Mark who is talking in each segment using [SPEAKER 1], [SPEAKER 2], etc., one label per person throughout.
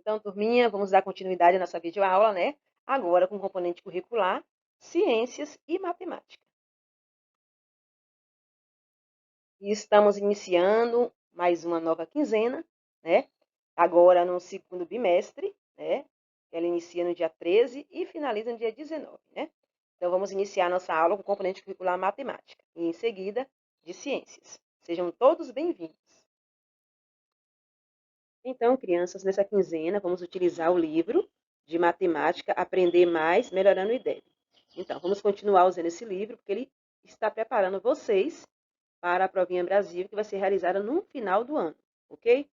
[SPEAKER 1] Então, turminha, vamos dar continuidade à nossa videoaula, né? Agora com o componente curricular, ciências e matemática. E estamos iniciando mais uma nova quinzena, né? Agora no segundo bimestre, né? Ela inicia no dia 13 e finaliza no dia 19, né? Então, vamos iniciar nossa aula com o componente curricular matemática e, em seguida, de ciências. Sejam todos bem-vindos. Então, crianças, nessa quinzena, vamos utilizar o livro de matemática Aprender Mais, Melhorando o IDEB. Então, vamos continuar usando esse livro, porque ele está preparando vocês para a Provinha Brasil, que vai ser realizada no final do ano, ok?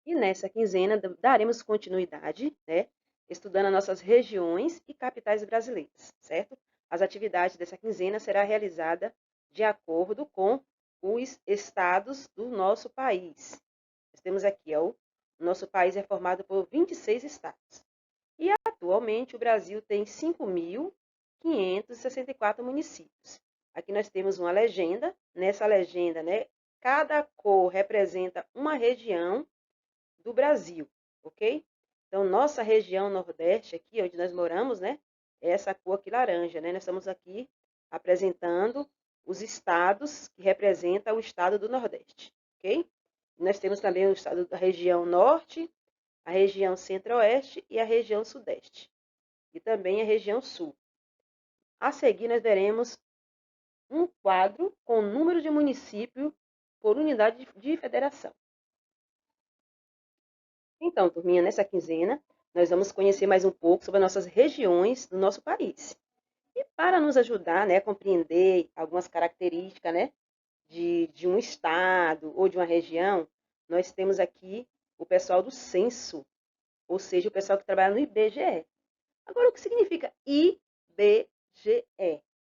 [SPEAKER 1] E nessa quinzena, daremos continuidade, né? Estudando as nossas regiões e capitais brasileiras, certo? As atividades dessa quinzena serão realizadas de acordo com os estados do nosso país. Nós temos aqui, ó, o nosso país é formado por 26 estados. E atualmente o Brasil tem 5.564 municípios. Aqui nós temos uma legenda. Nessa legenda, né, cada cor representa uma região do Brasil, ok? Então, nossa região Nordeste, aqui onde nós moramos, né, é essa cor aqui laranja, né? Nós estamos aqui apresentando os estados que representam o estado do Nordeste, ok? Nós temos também o estado da região Norte, a região Centro-Oeste e a região Sudeste. E também a região Sul. A seguir, nós veremos um quadro com o número de município por unidade de federação. Então, turminha, nessa quinzena, nós vamos conhecer mais um pouco sobre as nossas regiões do nosso país. E para nos ajudar, né, a compreender algumas características, né, de um estado ou de uma região, nós temos aqui o pessoal do censo, ou seja, o pessoal que trabalha no IBGE. Agora, o que significa IBGE?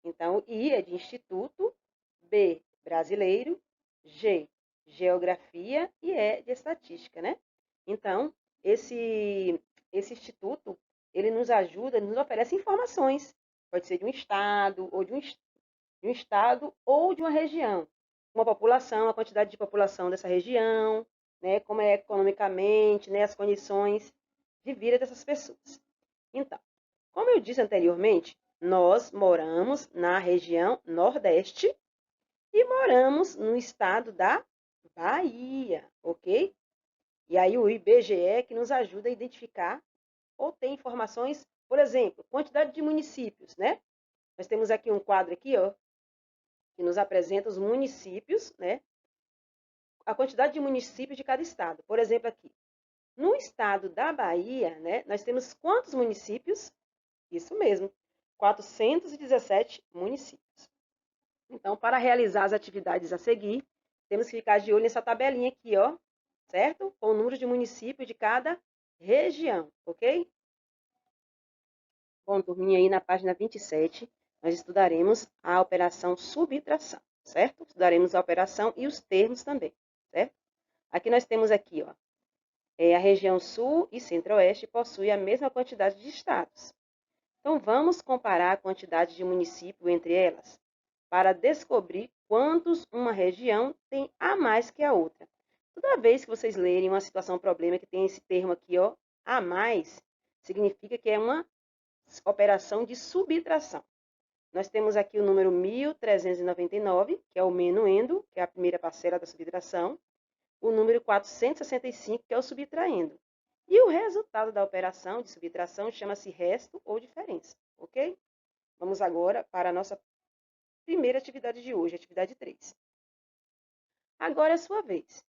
[SPEAKER 1] Então, I é de Instituto, B, Brasileiro, G, Geografia e E de Estatística, né? Então, esse instituto, ele nos ajuda, nos oferece informações. Pode ser de um estado, ou de um estado ou de uma região. Uma população, a quantidade de população dessa região, né? Como é economicamente, né? As condições de vida dessas pessoas. Então, como eu disse anteriormente, nós moramos na região Nordeste e moramos no estado da Bahia, ok? E aí o IBGE que nos ajuda a identificar ou ter informações, por exemplo, quantidade de municípios, né? Nós temos aqui um quadro aqui, ó, que nos apresenta os municípios, né? A quantidade de municípios de cada estado. Por exemplo, aqui, no estado da Bahia, né, nós temos quantos municípios? Isso mesmo, 417 municípios. Então, para realizar as atividades a seguir, temos que ficar de olho nessa tabelinha aqui, ó, certo? Com o número de municípios de cada região, ok? Bom, turminha, aí na página 27, nós estudaremos a operação subtração, certo? Estudaremos a operação e os termos também, certo? Aqui nós temos aqui, ó, a região sul e centro-oeste possuem a mesma quantidade de estados. Então, vamos comparar a quantidade de municípios entre elas para descobrir quantos uma região tem a mais que a outra. Toda vez que vocês lerem uma situação problema que tem esse termo aqui, ó, a mais, significa que é uma operação de subtração. Nós temos aqui o número 1.399, que é o menuendo, que é a primeira parcela da subtração, o número 465, que é o subtraindo. E o resultado da operação de subtração chama-se resto ou diferença, ok? Vamos agora para a nossa primeira atividade de hoje, atividade 3. Agora é a sua vez.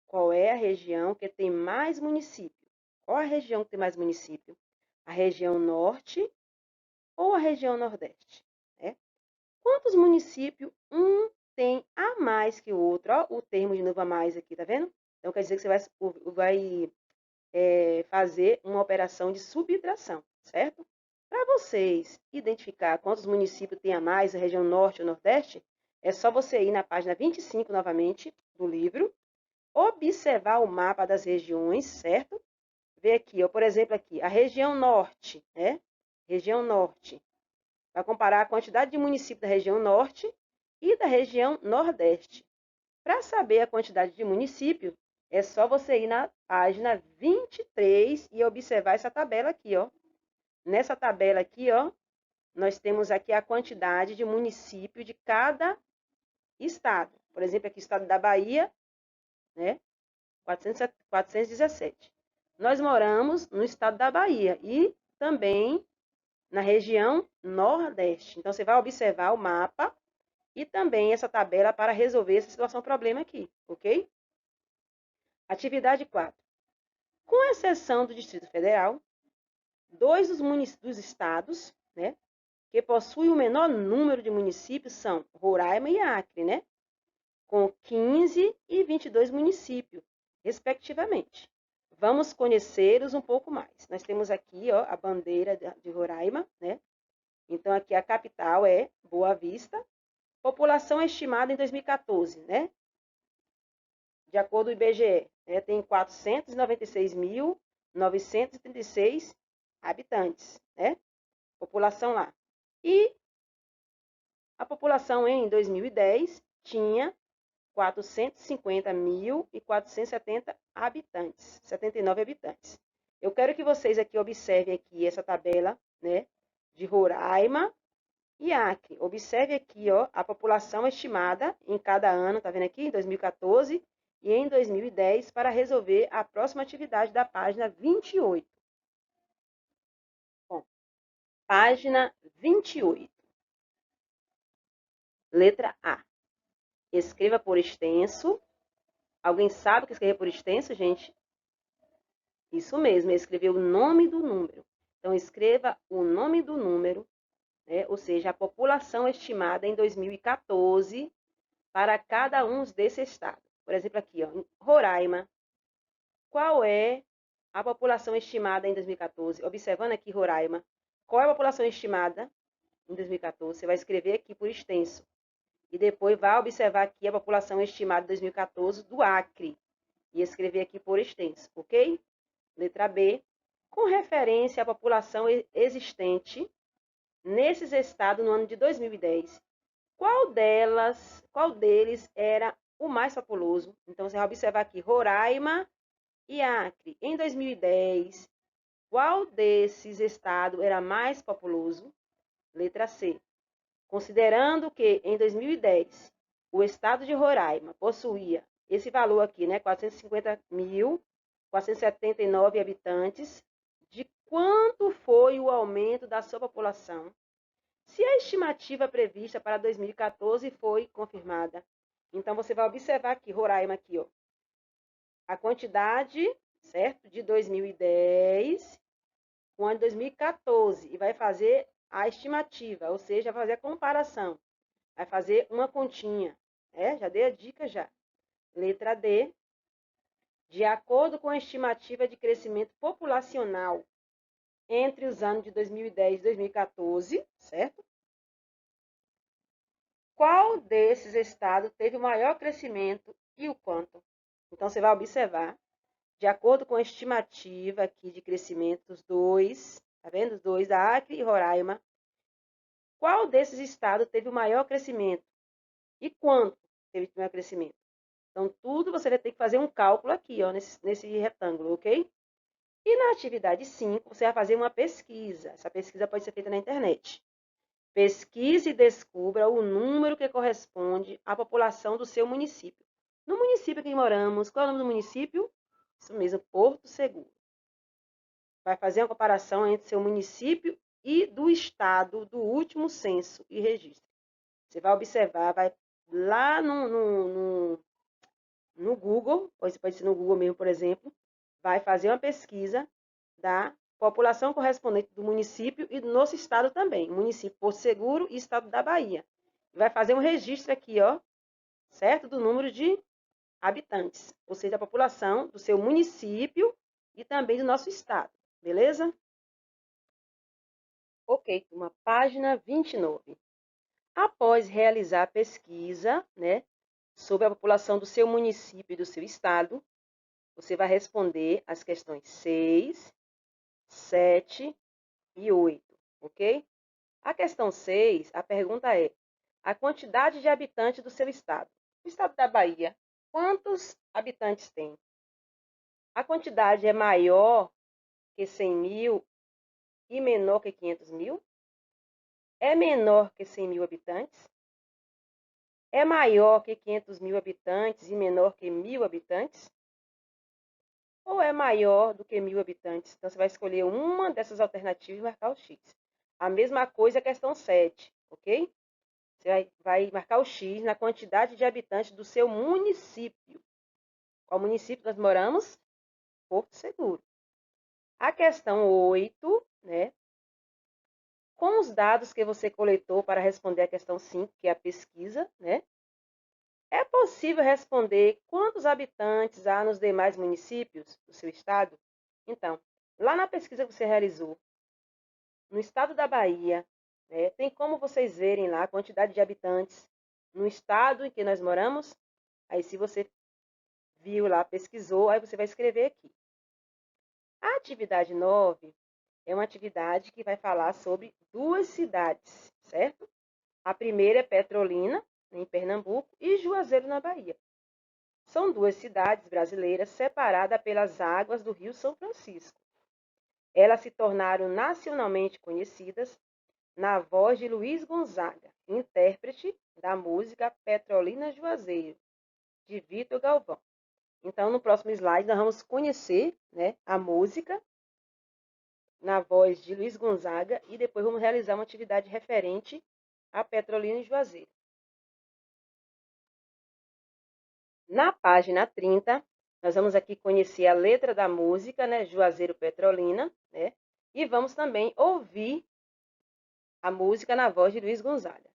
[SPEAKER 1] Qual é a região que tem mais município? Qual a região que tem mais município? A região norte ou a região nordeste? Né? Quantos municípios um tem a mais que o outro? Ó, o termo de novo a mais aqui, tá vendo? Então, quer dizer que você vai fazer uma operação de subtração, certo? Para vocês identificar quantos municípios tem a mais na região norte ou nordeste, é só você ir na página 25 novamente do livro, observar o mapa das regiões, certo? Ver aqui, ó, por exemplo, aqui, a região norte, né? Região norte. Vai comparar a quantidade de municípios da região norte e da região nordeste. Para saber a quantidade de municípios, É só você ir na página 23 e observar essa tabela aqui, ó. Nessa tabela aqui, ó, nós temos aqui a quantidade de município de cada estado. Por exemplo, aqui o estado da Bahia, né? 417. Nós moramos no estado da Bahia e também na região Nordeste. Então, você vai observar o mapa e também essa tabela para resolver essa situação problema aqui, ok? Atividade 4. Com exceção do Distrito Federal, dois dos estados, né, que possuem o menor número de municípios são Roraima e Acre, né, com 15 e 22 municípios, respectivamente. Vamos conhecê-los um pouco mais. Nós temos aqui, ó, a bandeira de Roraima, né? Então, aqui a capital é Boa Vista. População estimada em 2014, né? De acordo com o IBGE, né? Tem 496.936 habitantes, né? População lá. E a população em 2010 tinha 450.470 habitantes, 79 habitantes. Eu quero que vocês aqui observem aqui essa tabela, né, de Roraima e Acre. Observe aqui, ó, a população estimada em cada ano, tá vendo aqui? Em 2014 e em 2010 para resolver a próxima atividade da página 28. Bom, página 28. Letra A. Escreva por extenso. Alguém sabe o que escrever por extenso, gente? Isso mesmo, escrever o nome do número. Então, escreva o nome do número, né? Ou seja, a população estimada em 2014 para cada um desses estados. Por exemplo, aqui, ó, em Roraima, qual é a população estimada em 2014? Observando aqui Roraima, qual é a população estimada em 2014? Você vai escrever aqui por extenso. E depois vai observar aqui a população estimada em 2014 do Acre. E escrever aqui por extenso, ok? Letra B. Com referência à população existente nesses estados no ano de 2010, qual deles era o mais populoso? Então, você vai observar aqui Roraima e Acre. Em 2010, qual desses estados era mais populoso? Letra C. Considerando que em 2010 o estado de Roraima possuía esse valor aqui, né, 450.479 habitantes, de quanto foi o aumento da sua população? Se a estimativa prevista para 2014 foi confirmada, então você vai observar aqui, Roraima aqui, ó, a quantidade, certo, de 2010 com a de 2014 e vai fazer a estimativa, ou seja, vai fazer a comparação. Vai fazer uma continha, né? Já dei a dica já. Letra D. De acordo com a estimativa de crescimento populacional entre os anos de 2010 e 2014, certo? Qual desses estados teve o maior crescimento e o quanto? Então, você vai observar, de acordo com a estimativa aqui de crescimento dos dois, tá vendo? Os dois, da Acre e Roraima, qual desses estados teve o maior crescimento? E quanto teve o maior crescimento? Então, tudo você vai ter que fazer um cálculo aqui, ó, nesse retângulo, ok? E na atividade 5, você vai fazer uma pesquisa. Essa pesquisa pode ser feita na internet. Pesquise e descubra o número que corresponde à população do seu município. No município que moramos, qual é o nome do município? Isso mesmo, Porto Seguro. Vai fazer uma comparação entre seu município e do estado do último censo e registro. Você vai observar, vai lá no Google, pode ser no Google mesmo, por exemplo, vai fazer uma pesquisa da população correspondente do município e do nosso estado também, município Porto Seguro e estado da Bahia. Vai fazer um registro aqui, ó, certo? Do número de habitantes, ou seja, a população do seu município e também do nosso estado, beleza? Ok, uma página 29. Após realizar a pesquisa, né, sobre a população do seu município e do seu estado, você vai responder as questões 6, 7 e 8, ok? A questão 6, a pergunta é: a quantidade de habitantes do seu estado. O estado da Bahia, quantos habitantes tem? A quantidade é maior que 100 mil e menor que 500 mil? É menor que 100 mil habitantes? É maior que 500 mil habitantes e menor que 1.000 habitantes? Ou é maior do que 1.000 habitantes? Então, você vai escolher uma dessas alternativas e marcar o X. A mesma coisa a questão 7, ok? Você vai marcar o X na quantidade de habitantes do seu município. Qual município nós moramos? Porto Seguro. A questão 8, né? Com os dados que você coletou para responder a questão 5, que é a pesquisa, né? É possível responder quantos habitantes há nos demais municípios do seu estado? Então, lá na pesquisa que você realizou, no estado da Bahia, né, tem como vocês verem lá a quantidade de habitantes no estado em que nós moramos? Aí, se você viu lá, pesquisou, aí você vai escrever aqui. A atividade 9 é uma atividade que vai falar sobre 2 cidades, certo? A primeira é Petrolina, em Pernambuco, e Juazeiro, na Bahia. São 2 cidades brasileiras separadas pelas águas do Rio São Francisco. Elas se tornaram nacionalmente conhecidas na voz de Luiz Gonzaga, intérprete da música Petrolina Juazeiro, de Vitor Galvão. Então, no próximo slide, nós vamos conhecer, né, a música na voz de Luiz Gonzaga e depois vamos realizar uma atividade referente a Petrolina e Juazeiro. Na página 30, nós vamos aqui conhecer a letra da música, né, Juazeiro Petrolina, né, e vamos também ouvir a música na voz de Luiz Gonzaga,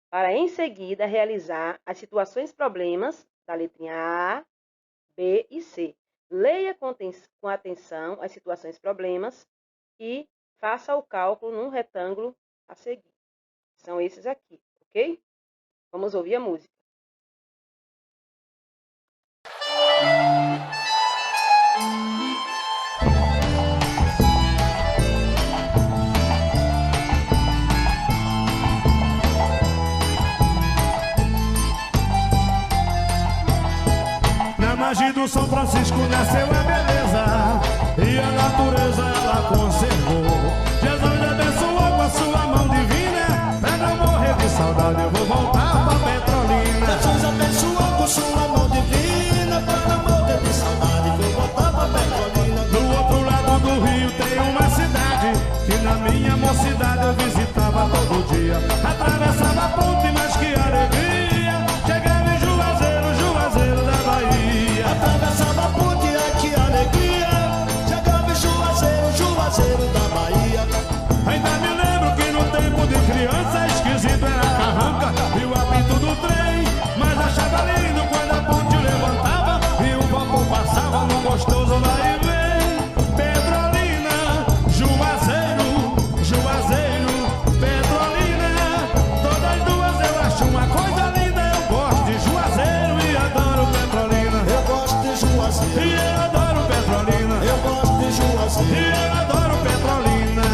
[SPEAKER 1] para em seguida realizar as situações problemas da letrinha A, B e C. Leia com atenção as situações problemas e faça o cálculo num retângulo a seguir. São esses aqui, ok? Vamos ouvir a música.
[SPEAKER 2] Na margem do São Francisco nasceu a beleza e a natureza ela conservou. Jesus abençoou com a sua mão divina. Pra não morrer de saudade eu vou voltar pra Petrolina.
[SPEAKER 3] Jesus abençoou com sua mão divina. Pra não morrer de saudade vou voltar pra Petrolina.
[SPEAKER 2] Do outro lado do rio tem uma cidade que na minha mocidade eu visitava todo dia. Atravessava a ponte, mas que alegria. Chegava em Juazeiro, Juazeiro da Bahia.
[SPEAKER 3] Atravessava a ponte, ai que alegria. Chegava em Juazeiro, Juazeiro da Bahia.
[SPEAKER 2] Ainda me lembro que no tempo de criança esquisito era a carranca e o apito do trem. Mas achava lindo quando a ponte levantava e o vapor passava no gostoso vai e vem. Petrolina, Juazeiro, Juazeiro, Petrolina. Todas duas eu acho uma coisa linda. Eu gosto de Juazeiro e adoro Petrolina.
[SPEAKER 3] Eu gosto de
[SPEAKER 2] E
[SPEAKER 3] Juazeiro.
[SPEAKER 2] eu adoro Petrolina.
[SPEAKER 3] Eu gosto de
[SPEAKER 2] E
[SPEAKER 3] Juazeiro.
[SPEAKER 2] eu adoro Petrolina.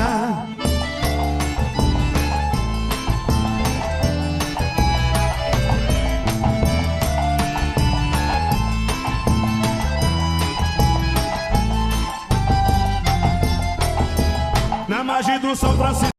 [SPEAKER 2] Na margem do São Francisco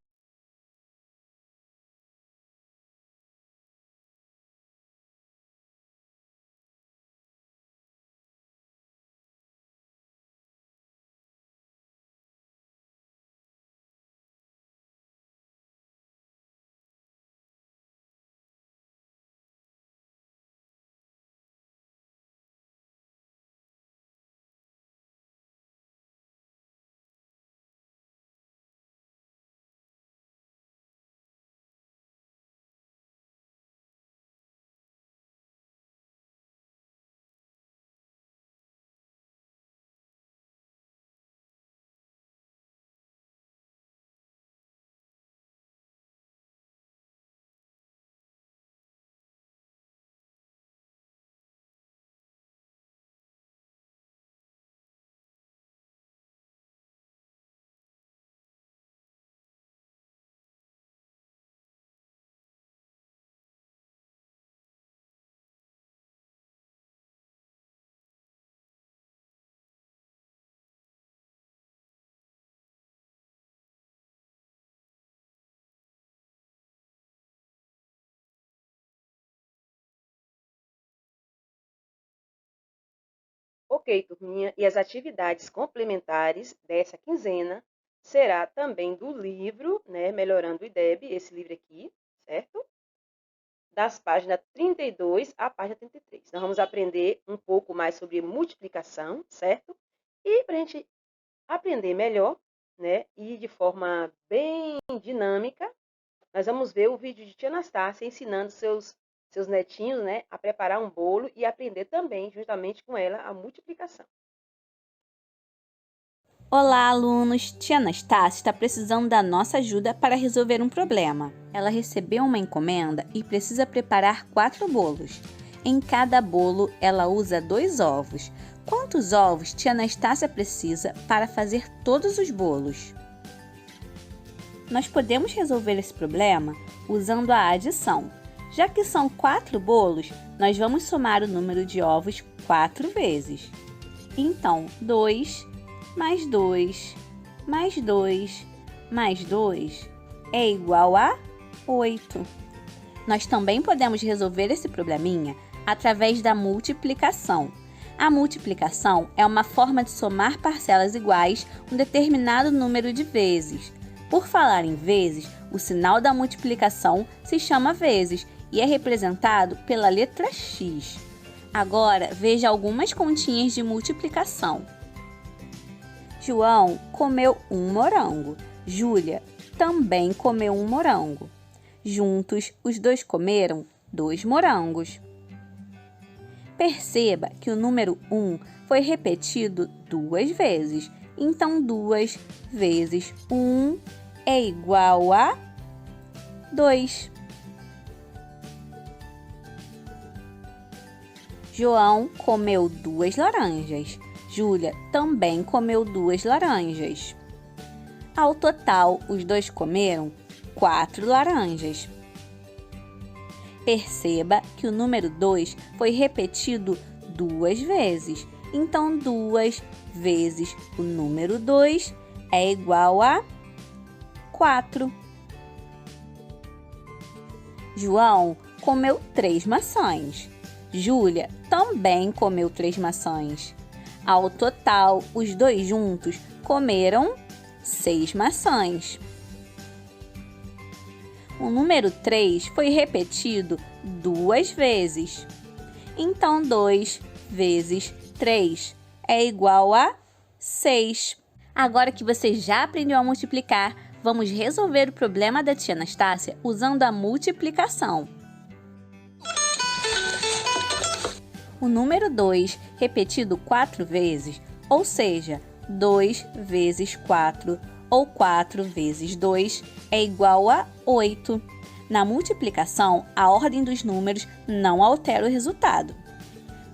[SPEAKER 1] Ok, turminha, e as atividades complementares dessa quinzena será também do livro, né, Melhorando o IDEB, esse livro aqui, certo? Das páginas 32 à página 33. Nós vamos aprender um pouco mais sobre multiplicação, certo? E para a gente aprender melhor, né, e de forma bem dinâmica, nós vamos ver o vídeo de tia Anastácia ensinando seus netinhos, né, a preparar um bolo e aprender também, juntamente com ela, a multiplicação.
[SPEAKER 4] Olá, alunos! Tia Anastácia está precisando da nossa ajuda para resolver um problema. Ela recebeu uma encomenda e precisa preparar 4 bolos. Em cada bolo, ela usa 2 ovos. Quantos ovos tia Anastácia precisa para fazer todos os bolos? Nós podemos resolver esse problema usando a adição. Já que são 4 bolos, nós vamos somar o número de ovos 4 vezes. Então, 2 mais 2, mais 2, mais 2 é igual a 8. Nós também podemos resolver esse probleminha através da multiplicação. A multiplicação é uma forma de somar parcelas iguais um determinado número de vezes. Por falar em vezes, o sinal da multiplicação se chama vezes e é representado pela letra X. Agora, veja algumas continhas de multiplicação. João comeu um morango. Júlia também comeu um morango. Juntos, os dois comeram 2 morangos. Perceba que o número 1 foi repetido 2 vezes. Então, 2 vezes 1 é igual a 2. João comeu 2 laranjas. Júlia também comeu 2 laranjas. Ao total, os dois comeram 4 laranjas. Perceba que o número 2 foi repetido 2 vezes. Então, 2 vezes o número 2 é igual a 4. João comeu 3 maçãs. Júlia também comeu 3 maçãs. Ao total, os dois juntos comeram 6 maçãs. O número 3 foi repetido 2 vezes. Então, 2 vezes 3 é igual a 6. Agora que você já aprendeu a multiplicar, vamos resolver o problema da tia Anastácia usando a multiplicação. O número 2 repetido 4 vezes, ou seja, 2 vezes 4 ou 4 vezes 2 é igual a 8. Na multiplicação, a ordem dos números não altera o resultado.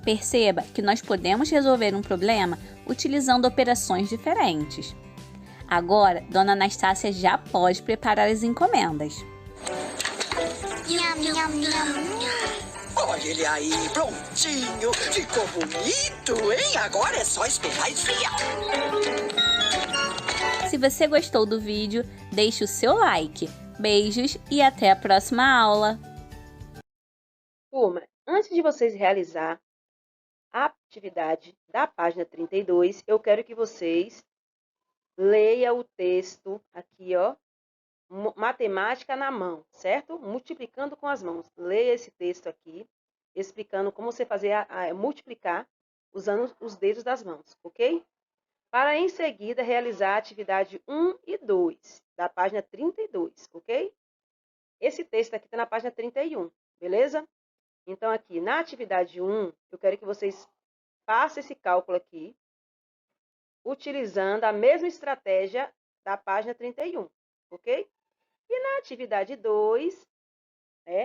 [SPEAKER 4] Perceba que nós podemos resolver um problema utilizando operações diferentes. Agora, Dona Anastácia já pode preparar as encomendas.
[SPEAKER 5] Nham, nham, nham. Olha ele aí, prontinho. Ficou bonito, hein? Agora é só esperar esfriar.
[SPEAKER 4] Se você gostou do vídeo, deixe o seu like. Beijos e até a próxima aula!
[SPEAKER 1] Turma, antes de vocês realizar a atividade da página 32, eu quero que vocês leiam o texto aqui, ó, matemática na mão, certo? Multiplicando com as mãos. Leia esse texto aqui, explicando como você fazer a multiplicar usando os dedos das mãos, ok? Para em seguida realizar a atividade 1 e 2, da página 32, ok? Esse texto aqui está na página 31, beleza? Então, aqui na atividade 1, eu quero que vocês façam esse cálculo aqui, utilizando a mesma estratégia da página 31, ok? E na atividade 2,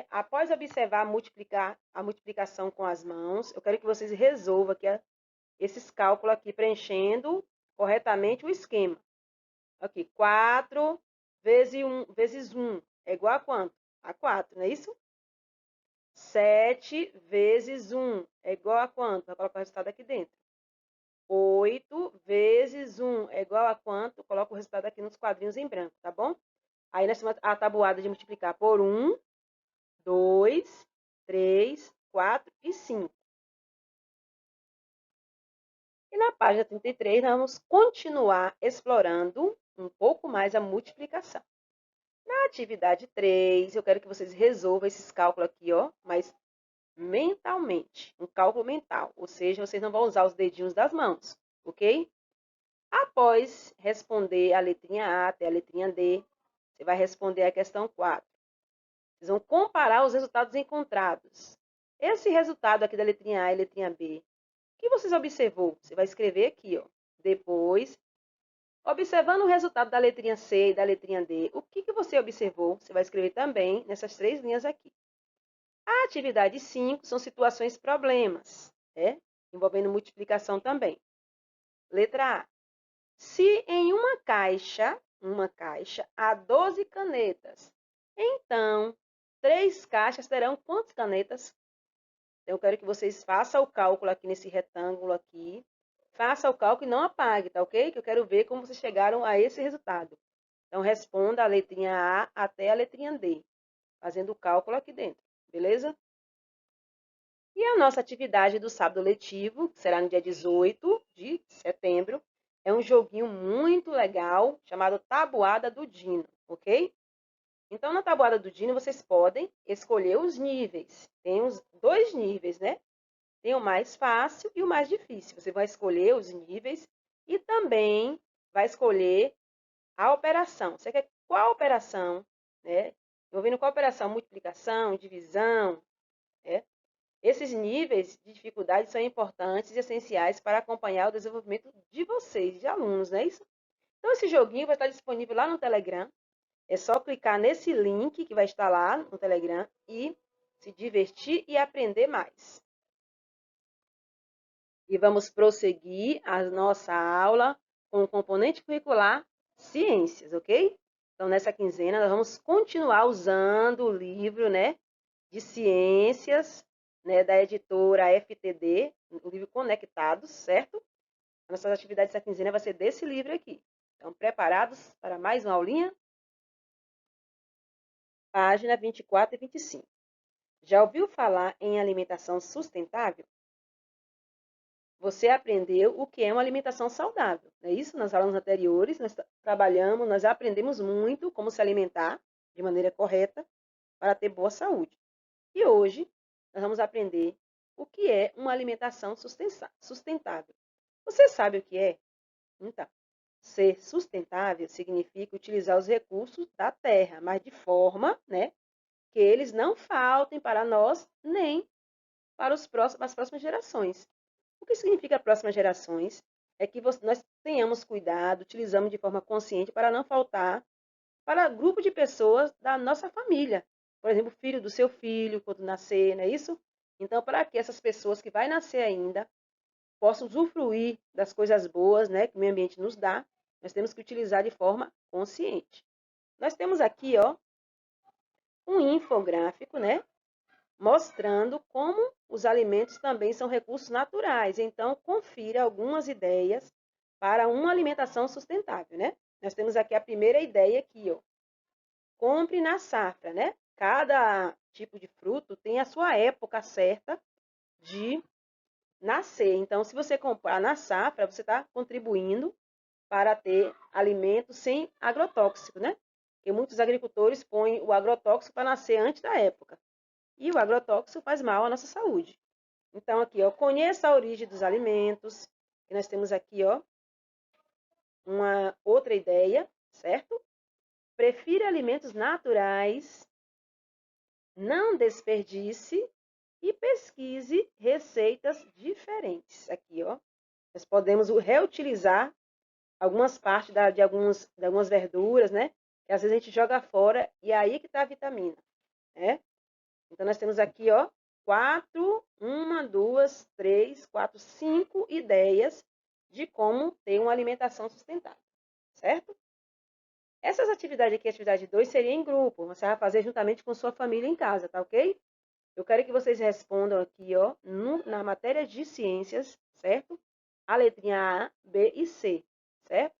[SPEAKER 1] após observar a multiplicação com as mãos, eu quero que vocês resolvam aqui esses cálculos aqui, preenchendo corretamente o esquema. Aqui, 4 vezes 1 é igual a quanto? A 4, não é isso? 7 vezes 1 é igual a quanto? Vou colocar o resultado aqui dentro. 8 vezes 1 é igual a quanto? Coloco o resultado aqui nos quadrinhos em branco, tá bom? Aí nós temos a tabuada de multiplicar por 1, 2, 3, 4 e 5. E na página 33, nós vamos continuar explorando um pouco mais a multiplicação. Na atividade 3, eu quero que vocês resolvam esses cálculos aqui, ó, mas mentalmente, um cálculo mental, ou seja, vocês não vão usar os dedinhos das mãos, ok? Após responder a letrinha A até a letrinha D, você vai responder a questão 4. Vocês vão comparar os resultados encontrados. Esse resultado aqui da letrinha A e letrinha B, o que vocês observou? Você vai escrever aqui, ó. Depois, observando o resultado da letrinha C e da letrinha D, o que você observou? Você vai escrever também nessas 3 linhas aqui. A atividade 5 são situações problemas, envolvendo multiplicação também. Letra A. Se em uma caixa há 12 canetas, então 3 caixas terão quantas canetas? Então, eu quero que vocês façam o cálculo aqui nesse retângulo aqui. Faça o cálculo e não apague, tá ok? Que eu quero ver como vocês chegaram a esse resultado. Então, responda a letrinha A até a letrinha D, fazendo o cálculo aqui dentro, beleza? E a nossa atividade do sábado letivo, que será no dia 18 de setembro, é um joguinho muito legal, chamado Tabuada do Dino, ok? Então, na Tabuada do Dino, vocês podem escolher os níveis. Tem os 2 níveis, né? Tem o mais fácil e o mais difícil. Você vai escolher os níveis e também vai escolher a operação. Você quer qual operação, né? Envolvendo qual operação? Multiplicação, divisão, né? Esses níveis de dificuldade são importantes e essenciais para acompanhar o desenvolvimento de vocês, de alunos, não é isso? Então, esse joguinho vai estar disponível lá no Telegram. É só clicar nesse link que vai estar lá no Telegram e se divertir e aprender mais. E vamos prosseguir a nossa aula com o componente curricular Ciências, ok? Então, nessa quinzena, nós vamos continuar usando o livro, né, de Ciências, né, da editora FTD, o livro Conectados, certo? A nossa atividade dessa quinzena vai ser desse livro aqui. Então, preparados para mais uma aulinha? Página 24 e 25. Já ouviu falar em alimentação sustentável? Você aprendeu o que é uma alimentação saudável, não é isso? Nas aulas anteriores, nós aprendemos muito como se alimentar de maneira correta para ter boa saúde. E hoje, nós vamos aprender o que é uma alimentação sustentável. Você sabe o que é? Então, ser sustentável significa utilizar os recursos da terra, mas de forma, né, que eles não faltem para nós nem para as próximas gerações. O que significa próximas gerações? É que nós tenhamos cuidado, utilizamos de forma consciente para não faltar para grupo de pessoas da nossa família. Por exemplo, o filho do seu filho, quando nascer, não é isso? Então, para que essas pessoas que vai nascer ainda possam usufruir das coisas boas, né, que o meio ambiente nos dá, nós temos que utilizar de forma consciente. Nós temos aqui, ó, um infográfico, né, mostrando como os alimentos também são recursos naturais. Então, confira algumas ideias para uma alimentação sustentável, né? Nós temos aqui a primeira ideia aqui, ó. Compre na safra, né? Cada tipo de fruto tem a sua época certa de nascer. Então, se você comprar na safra, você está contribuindo para ter alimentos sem agrotóxico, né? Porque muitos agricultores põem o agrotóxico para nascer antes da época. E o agrotóxico faz mal à nossa saúde. Então, aqui, ó, conheça a origem dos alimentos. E nós temos aqui, ó, uma outra ideia, certo? Prefira alimentos naturais, não desperdice e pesquise receitas diferentes. Aqui, ó, nós podemos reutilizar algumas partes de algumas verduras, né? Que às vezes a gente joga fora e é aí que está a vitamina, né? Então, nós temos aqui, ó, 5 ideias de como ter uma alimentação sustentável, certo? Essas atividades aqui, atividade 2, seria em grupo. Você vai fazer juntamente com sua família em casa, tá ok? Eu quero que vocês respondam aqui, ó, na matéria de ciências, certo? A letrinha A, B e C, certo?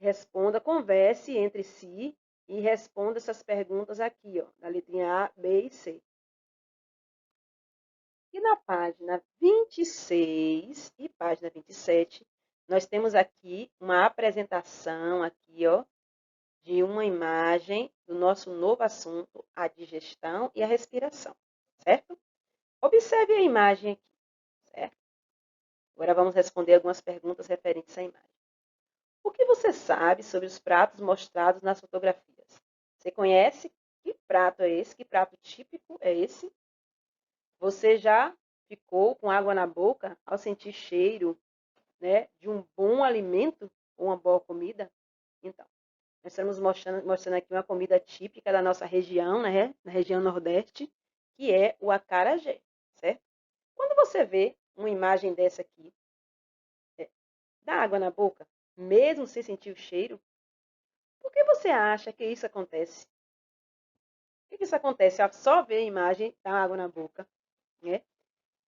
[SPEAKER 1] Responda, converse entre si e responda essas perguntas aqui, ó, da letrinha A, B e C. aqui na página 26 e página 27, nós temos aqui uma apresentação aqui, ó, de uma imagem do nosso novo assunto, a digestão e a respiração, certo? Observe a imagem aqui, certo? Agora vamos responder algumas perguntas referentes à imagem. O que você sabe sobre os pratos mostrados nas fotografias? Você conhece? Que prato é esse? Que prato típico é esse? Você já ficou com água na boca ao sentir cheiro, né, de um bom alimento ou uma boa comida? Então, nós estamos mostrando aqui uma comida típica da nossa região, né, na região Nordeste, que é o acarajé, certo? Quando você vê uma imagem dessa aqui, dá água na boca, mesmo sem sentir o cheiro, por que você acha que isso acontece? Por que isso acontece? Só ver a imagem, dá água na boca, né?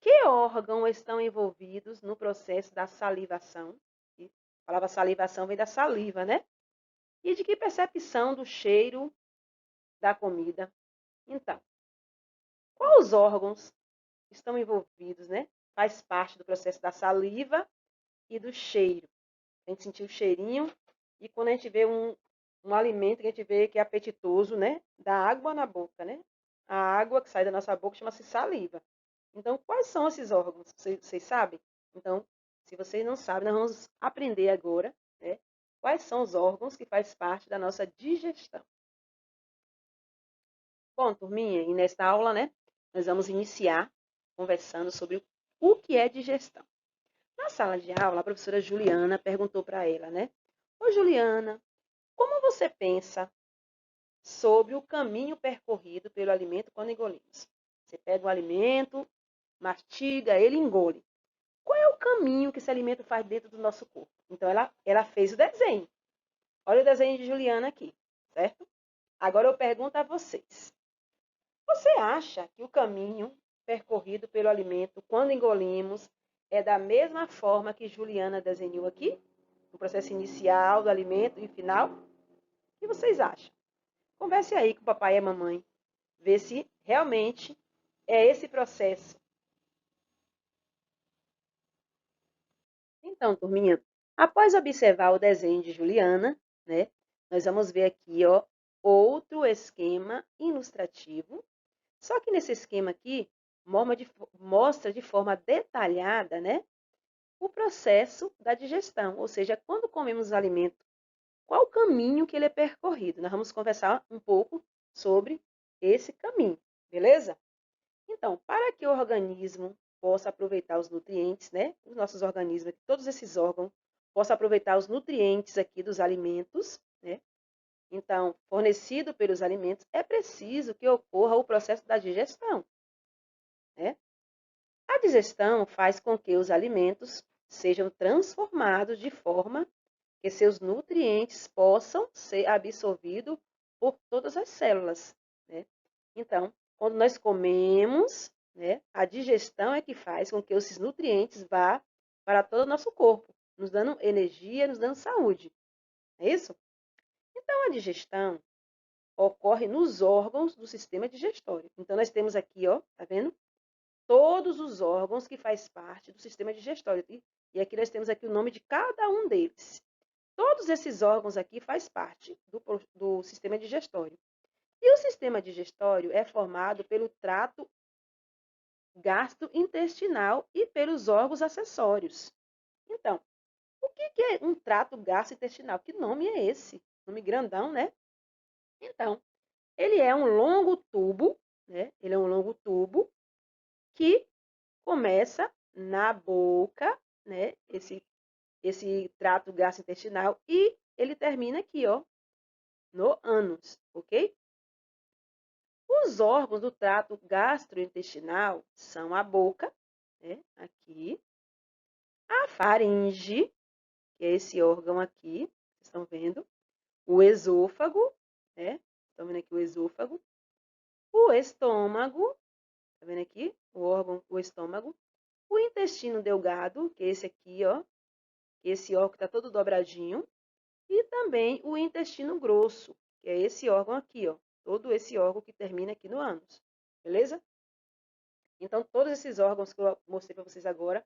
[SPEAKER 1] Que órgãos estão envolvidos no processo da salivação? A palavra salivação vem da saliva, né? E de que percepção do cheiro da comida? Então, quais órgãos estão envolvidos, né? Faz parte do processo da saliva e do cheiro. A gente sentir o cheirinho e quando a gente vê um alimento que a gente vê que é apetitoso, né? Dá água na boca, né? A água que sai da nossa boca chama-se saliva. Então, quais são esses órgãos? Vocês sabem? Então, se vocês não sabem, nós vamos aprender agora, né? Quais são os órgãos que fazem parte da nossa digestão. Bom, turminha, e nesta aula, né, nós vamos iniciar conversando sobre o que é digestão. Na sala de aula, a professora Juliana perguntou para ela, né? Ô, Juliana, como você pensa sobre o caminho percorrido pelo alimento quando engolimos? Você pega um alimento, mastiga, ele engole. Qual é o caminho que esse alimento faz dentro do nosso corpo? Então, ela fez o desenho. Olha o desenho de Juliana aqui, certo? Agora eu pergunto a vocês. Você acha que o caminho percorrido pelo alimento quando engolimos é da mesma forma que Juliana desenhou aqui? O processo inicial do alimento e final? O que vocês acham? Converse aí com o papai e a mamãe. Vê se realmente é esse processo. Então, turminha, após observar o desenho de Juliana, né, nós vamos ver aqui, ó, outro esquema ilustrativo. Só que nesse esquema aqui, mostra de forma detalhada, né, o processo da digestão. Ou seja, quando comemos o alimento, qual o caminho que ele é percorrido. Nós vamos conversar um pouco sobre esse caminho, beleza? Então, para que o organismo possa aproveitar os nutrientes, né? Os nossos organismos, todos esses órgãos, possam aproveitar os nutrientes aqui dos alimentos, né? Então, fornecido pelos alimentos, é preciso que ocorra o processo da digestão, né? A digestão faz com que os alimentos sejam transformados de forma que seus nutrientes possam ser absorvidos por todas as células, né? Então, quando nós comemos, né, a digestão é que faz com que esses nutrientes vá para todo o nosso corpo, nos dando energia, nos dando saúde. É isso? Então, a digestão ocorre nos órgãos do sistema digestório. Então, nós temos aqui, ó, tá vendo? Todos os órgãos que faz parte do sistema digestório. E aqui nós temos aqui o nome de cada um deles. Todos esses órgãos aqui faz parte do sistema digestório. E o sistema digestório é formado pelo trato gastrointestinal e pelos órgãos acessórios. Então, o que é um trato gastrointestinal? Que nome é esse? Nome grandão, né? Então, ele é um longo tubo, né? Ele é um longo tubo que começa na boca, né? Esse trato gastrointestinal e ele termina aqui, ó, no ânus, ok? Os órgãos do trato gastrointestinal são a boca, né, aqui, a faringe, que é esse órgão aqui, vocês estão vendo, o esôfago, né, estão vendo aqui o esôfago, o estômago, tá vendo aqui, o órgão, o estômago, o intestino delgado, que é esse aqui, ó, esse órgão que está todo dobradinho, e também o intestino grosso, que é esse órgão aqui, ó, todo esse órgão que termina aqui no ânus, beleza? Então, todos esses órgãos que eu mostrei para vocês agora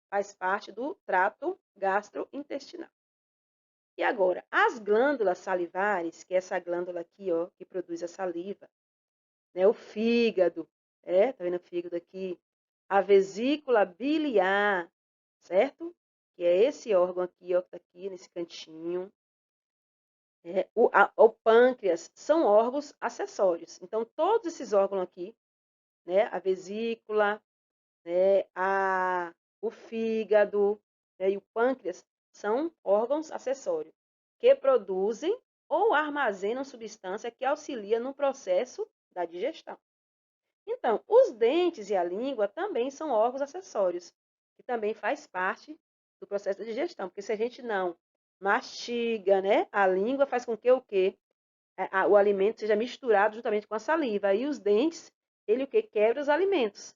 [SPEAKER 1] faz parte do trato gastrointestinal. E agora, as glândulas salivares, que é essa glândula aqui, ó, que produz a saliva, né, o fígado, tá vendo o fígado aqui? A vesícula biliar, certo? Que é esse órgão aqui, ó, que tá aqui nesse cantinho. O pâncreas são órgãos acessórios. Então, todos esses órgãos aqui, né, a vesícula, né, o fígado, né, e o pâncreas são órgãos acessórios que produzem ou armazenam substância que auxilia no processo da digestão. Então, os dentes e a língua também são órgãos acessórios, que também faz parte do processo da digestão, porque se a gente não mastiga, né, a língua faz com que o quê? O alimento seja misturado juntamente com a saliva, e os dentes, ele o que? Quebra os alimentos,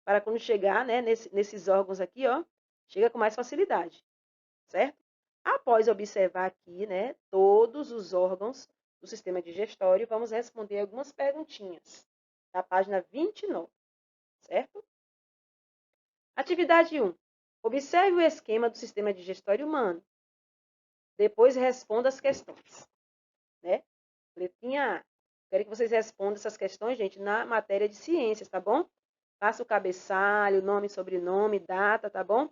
[SPEAKER 1] para quando chegar, né, nesses órgãos aqui, ó, chega com mais facilidade, certo? Após observar aqui, né, todos os órgãos do sistema digestório, vamos responder algumas perguntinhas, da página 29, certo? Atividade 1. Observe o esquema do sistema digestório humano. Depois responda as questões, né? Letrinha A. Quero que vocês respondam essas questões, gente, na matéria de ciências, tá bom? Faça o cabeçalho, nome, sobrenome, data, tá bom?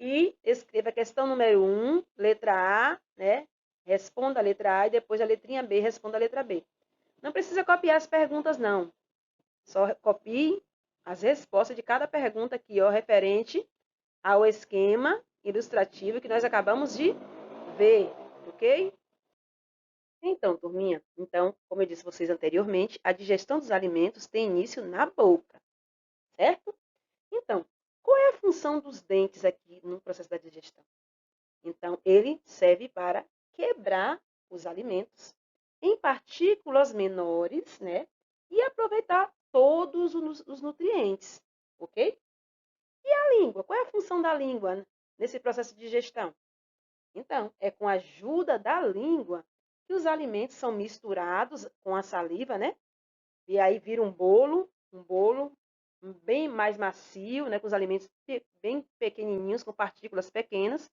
[SPEAKER 1] E escreva a questão número 1, letra A, né? Responda a letra A e depois a letrinha B, responda a letra B. Não precisa copiar as perguntas, não. Só copie as respostas de cada pergunta aqui, ó, referente ao esquema ilustrativo que nós acabamos de ver, ok? Então, turminha, como eu disse a vocês anteriormente, a digestão dos alimentos tem início na boca, certo? Então, qual é a função dos dentes aqui no processo da digestão? Então, ele serve para quebrar os alimentos em partículas menores, né? E aproveitar todos os nutrientes, ok? E a língua? Qual é a função da língua nesse processo de digestão? Então, é com a ajuda da língua que os alimentos são misturados com a saliva, né? E aí vira um bolo bem mais macio, né? Com os alimentos bem pequenininhos, com partículas pequenas.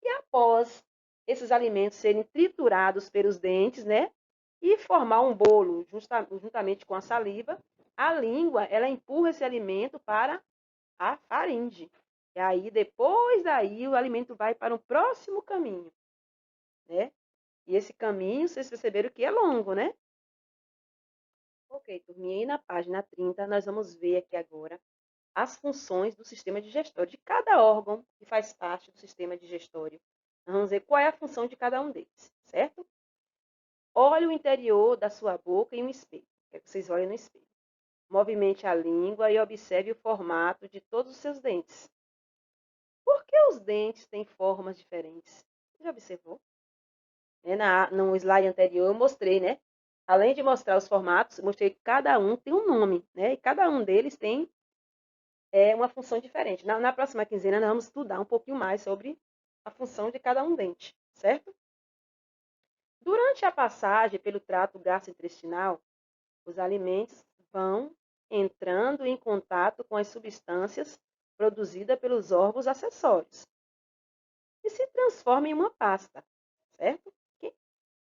[SPEAKER 1] E após esses alimentos serem triturados pelos dentes, né? E formar um bolo juntamente com a saliva, a língua, ela empurra esse alimento para a faringe. E aí, depois daí, o alimento vai para um próximo caminho, né? E esse caminho, vocês perceberam que é longo, né? Ok, turminha, e na página 30, nós vamos ver aqui agora as funções do sistema digestório, de cada órgão que faz parte do sistema digestório. Nós vamos ver qual é a função de cada um deles, certo? Olhe o interior da sua boca em um espelho. Quero que vocês olhem no espelho. Movimente a língua e observe o formato de todos os seus dentes. Por que os dentes têm formas diferentes? Você já observou? No slide anterior eu mostrei, né? Além de mostrar os formatos, mostrei que cada um tem um nome, né? E cada um deles tem uma função diferente. Na próxima quinzena, nós vamos estudar um pouquinho mais sobre a função de cada um dente, certo? Durante a passagem pelo trato gastrointestinal, os alimentos vão entrando em contato com as substâncias produzidas pelos órgãos acessórios e se transformam em uma pasta, certo?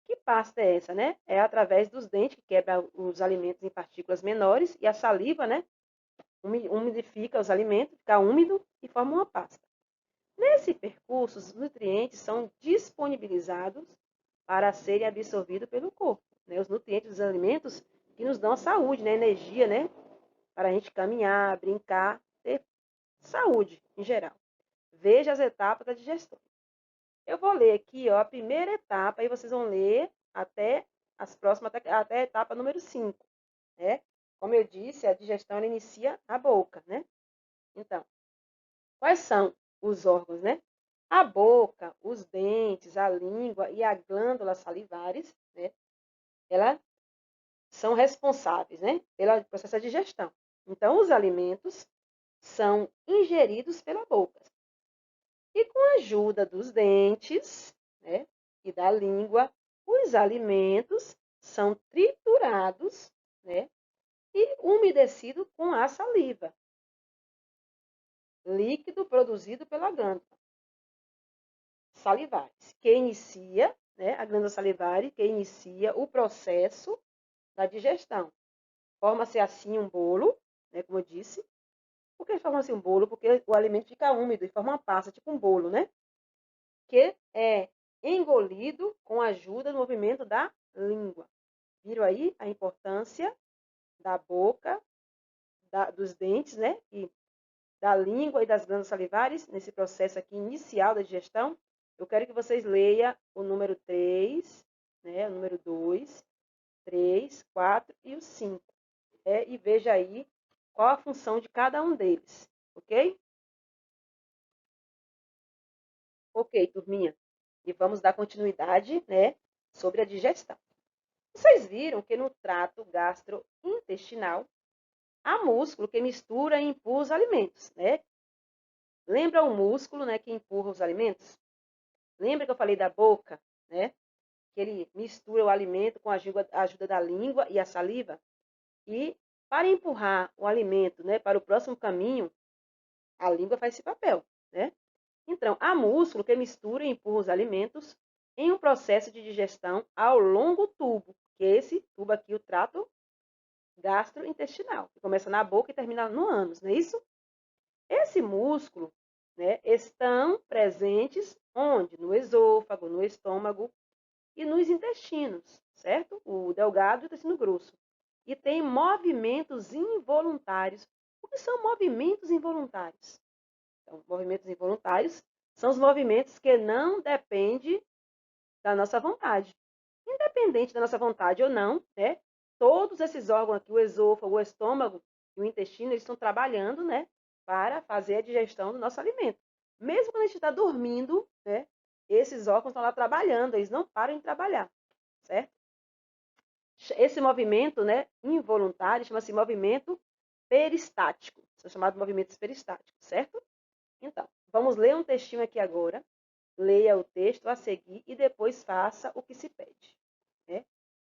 [SPEAKER 1] Que pasta é essa, né? É através dos dentes que quebra os alimentos em partículas menores e a saliva, né? Umidifica os alimentos, fica úmido e forma uma pasta. Nesse percurso, os nutrientes são disponibilizados para serem absorvidos pelo corpo, né? Os nutrientes dos alimentos que nos dão a saúde, né? Energia, né? Para a gente caminhar, brincar, ter saúde em geral. Veja as etapas da digestão. Eu vou ler aqui, ó, a primeira etapa e vocês vão ler até as próximas, até a etapa número 5, né? Como eu disse, a digestão ela inicia na boca, né? Então, quais são os órgãos, né? A boca, os dentes, a língua e a glândula salivares, né? Elas são responsáveis, né? Pelo processo de digestão. Então, os alimentos são ingeridos pela boca. E com a ajuda dos dentes, né, e da língua, os alimentos são triturados, né, e umedecidos com a saliva. líquido produzido pela glândula salivares, que inicia, né, a glândula salivar, que inicia o processo da digestão. Forma-se assim um bolo, né, como eu disse. Por que forma-se um bolo? Porque o alimento fica úmido e forma uma pasta, tipo um bolo, né? Que é engolido com a ajuda do movimento da língua. Viram aí a importância da boca, dos dentes, né? E da língua e das glândulas salivares nesse processo aqui inicial da digestão? Eu quero que vocês leiam o número 3, né? O número 2, 3, 4 e o 5. E veja aí qual a função de cada um deles, ok? Ok, turminha. E vamos dar continuidade, né, sobre a digestão. Vocês viram que no trato gastrointestinal há músculo que mistura e empurra os alimentos, né? Lembra o músculo, né, que empurra os alimentos? Lembra que eu falei da boca, né? Que ele mistura o alimento com a ajuda da língua e a saliva? E para empurrar o alimento, né, para o próximo caminho, a língua faz esse papel, né? Então, há músculo que mistura e empurra os alimentos em um processo de digestão ao longo tubo, que é esse tubo aqui, o trato gastrointestinal, que começa na boca e termina no ânus, não é isso? Esse músculo, né, estão presentes onde? No esôfago, no estômago e nos intestinos, certo? O delgado e o intestino grosso. E tem movimentos involuntários. O que são movimentos involuntários? Então, movimentos involuntários são os movimentos que não dependem da nossa vontade. Independente da nossa vontade ou não, né? Todos esses órgãos aqui, o esôfago, o estômago e o intestino, eles estão trabalhando, né? Para fazer a digestão do nosso alimento. Mesmo quando a gente está dormindo, né? Esses órgãos estão lá trabalhando, eles não param de trabalhar, certo? Esse movimento, né, involuntário, chama-se movimento peristático. São chamados movimentos peristáticos, certo? Então, vamos ler um textinho aqui agora. Leia o texto a seguir e depois faça o que se pede, né?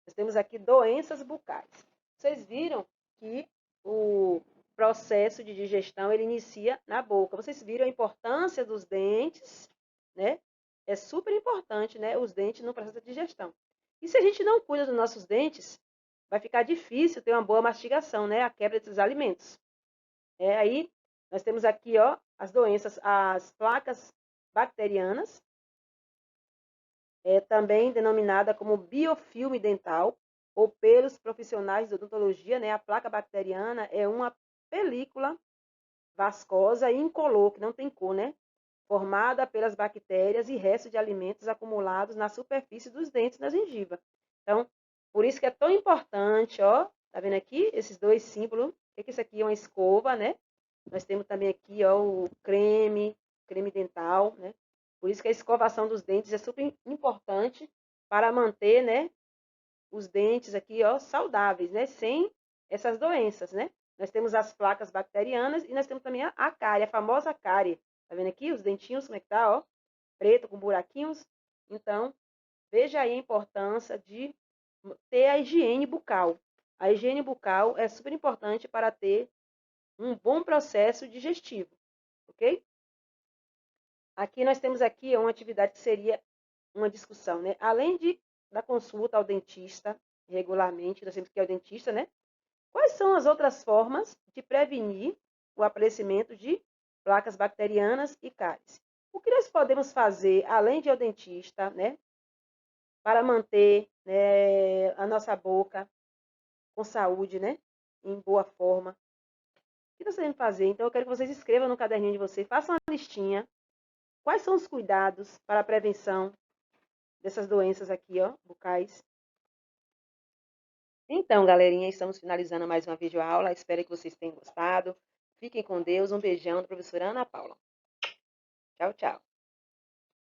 [SPEAKER 1] Nós temos aqui doenças bucais. Vocês viram que o processo de digestão ele inicia na boca. Vocês viram a importância dos dentes, né? É super importante, né? Os dentes no processo de digestão. E se a gente não cuida dos nossos dentes, vai ficar difícil ter uma boa mastigação, né? A quebra desses alimentos. Aí nós temos aqui, ó, as doenças, as placas bacterianas, também denominada como biofilme dental, ou pelos profissionais de odontologia, né? A placa bacteriana é uma película vascosa e incolor, que não tem cor, né? Formada pelas bactérias e restos de alimentos acumulados na superfície dos dentes da gengiva. Então, por isso que é tão importante, ó, tá vendo aqui esses dois símbolos? O que isso aqui é uma escova, né? Nós temos também aqui, ó, o creme dental, né? Por isso que a escovação dos dentes é super importante para manter, né, os dentes aqui, ó, saudáveis, né, sem essas doenças, né? Nós temos as placas bacterianas e nós temos também a cárie, a famosa cárie. Tá vendo aqui os dentinhos, como é que tá, ó? Preto com buraquinhos. Então, veja aí a importância de ter a higiene bucal. A higiene bucal é super importante para ter um bom processo digestivo, ok? Aqui nós temos aqui uma atividade que seria uma discussão, né? Além da consulta ao dentista regularmente, nós temos que ir ao dentista, né? Quais são as outras formas de prevenir o aparecimento de placas bacterianas e cáries? O que nós podemos fazer, além de ir ao dentista, né? Para manter, né, a nossa boca com saúde, né? Em boa forma. O que nós podemos fazer? Então, eu quero que vocês escrevam no caderninho de vocês, façam uma listinha. Quais são os cuidados para a prevenção dessas doenças aqui, ó, bucais? Então, galerinha, estamos finalizando mais uma videoaula. Espero que vocês tenham gostado. Fiquem com Deus. Um beijão da professora Ana Paula. Tchau, tchau.